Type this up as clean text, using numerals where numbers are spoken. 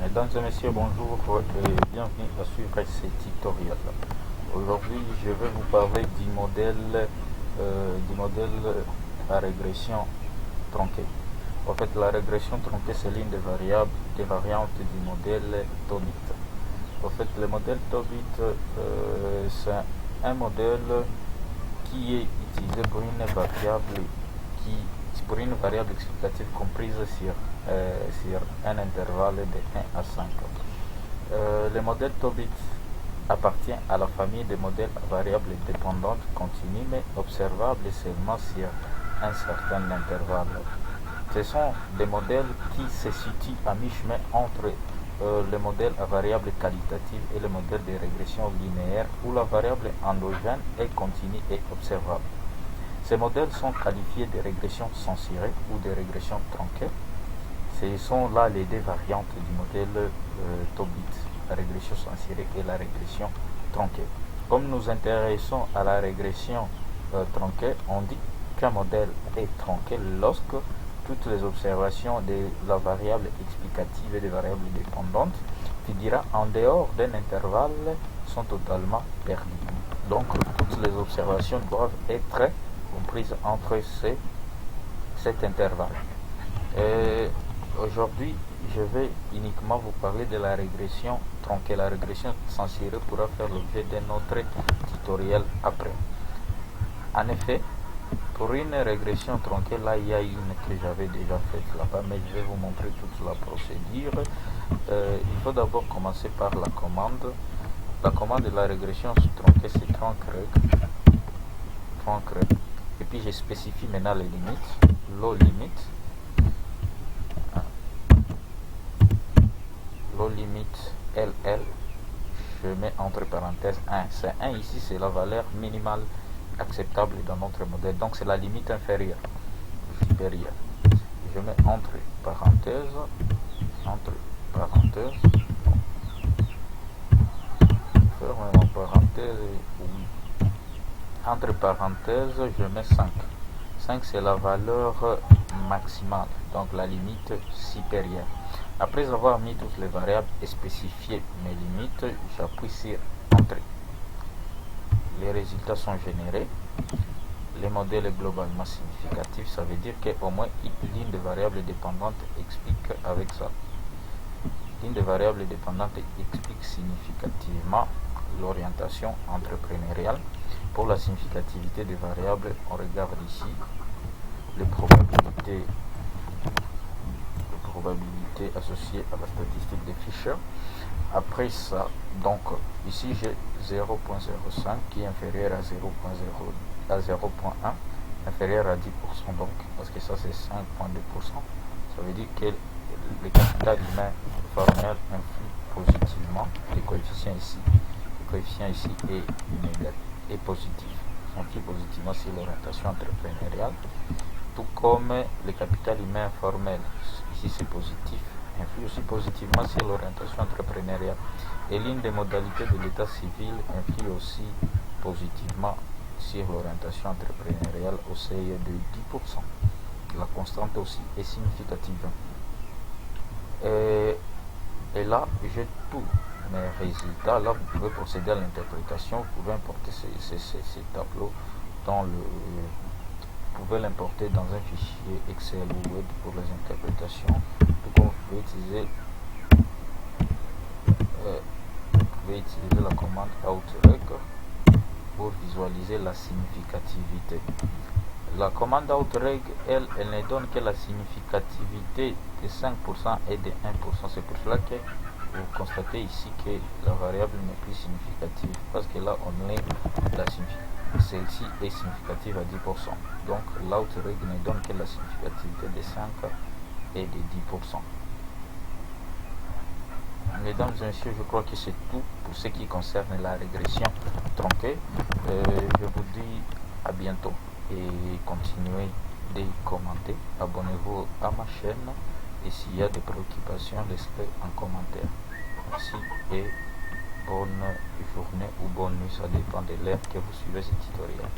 Mesdames et messieurs, bonjour et bienvenue à suivre ces tutoriels. Aujourd'hui, je vais vous parler du modèle à régression tronquée. En fait, la régression tronquée, c'est l'une des variantes du modèle Tobit. En fait, le modèle Tobit, c'est un modèle qui est utilisé pour une variable explicative comprise sur un intervalle de 1 à 5. Le modèle Tobit appartient à la famille des modèles à variables dépendantes continues mais observables seulement sur un certain intervalle. Ce sont des modèles qui se situent à mi-chemin entre le modèle à variable qualitative et le modèle de régression linéaire où la variable endogène est continue et observable. Ces modèles sont qualifiés de régression censurée ou de régression tronquée. Ce sont là les deux variantes du modèle Tobit, la régression censurée et la régression tronquée. Comme nous nous intéressons à la régression tronquée, on dit qu'un modèle est tronqué lorsque toutes les observations de la variable explicative et des variables dépendantes figurant en dehors d'un intervalle sont totalement perdues. Donc toutes les observations doivent être comprises entre cet intervalle. Aujourd'hui, je vais uniquement vous parler de la régression tronquée. La régression censurée pourra faire l'objet d'un autre tutoriel après. En effet, pour une régression tronquée, là il y a une que j'avais déjà faite là-bas, mais je vais vous montrer toute la procédure. Il faut d'abord commencer par la commande. La commande de la régression tronquée, c'est tronc-reg. Et puis je spécifie maintenant les limites. Low limite LL, je mets entre parenthèses 1. C'est 1 ici, c'est la valeur minimale acceptable dans notre modèle, donc c'est la limite inférieure ou supérieure. Je mets entre parenthèses, ferme la parenthèse, oui. Entre parenthèses, je mets 5. 5 c'est la valeur maximale, donc la limite supérieure. Après avoir mis toutes les variables et spécifié mes limites, j'appuie sur Entrée. Les résultats sont générés. Le modèle est globalement significatif, ça veut dire qu'au moins l'une des variables dépendantes explique avec ça. L'une des variables dépendantes explique significativement l'orientation entrepreneuriale. Pour la significativité des variables, on regarde ici les probabilités associées à la statistique de Fisher. Après ça, donc ici j'ai 0.05 qui est inférieur à 0.1, inférieur à 10%, donc parce que ça c'est 5.2%. Ça veut dire que le capital humain formel influe positivement. Les coefficients ici est positif, influe positivement sur l'orientation entrepreneuriale, tout comme le capital humain informel, ici c'est positif, influe aussi positivement sur l'orientation entrepreneuriale. Et l'une des modalités de l'état civil influe aussi positivement sur l'orientation entrepreneuriale au seuil de 10%. La constante aussi est significative. Et là, j'ai tous mes résultats. Là, vous pouvez procéder à l'interprétation. Vous pouvez importer ces tableaux dans vous pouvez l'importer dans un fichier Excel ou Word pour les interprétations. Tout comme vous pouvez utiliser la commande outreg pour visualiser la significativité. La commande outreg, elle ne donne que la significativité de 5% et de 1%. C'est pour cela que vous constatez ici que la variable n'est plus significative, parce que là on est celle-ci est significative à 10%. Donc l'outreg ne donne que la significativité de 5 et de 10%. Mesdames et messieurs, je crois que c'est tout pour ce qui concerne la régression tronquée. Je vous dis à bientôt et continuez de commenter. Abonnez-vous à ma chaîne et s'il y a des préoccupations, laissez-les en commentaire. Merci et bonne journée ou bonne nuit, ça dépend de l'heure que vous suivez ce tutoriel.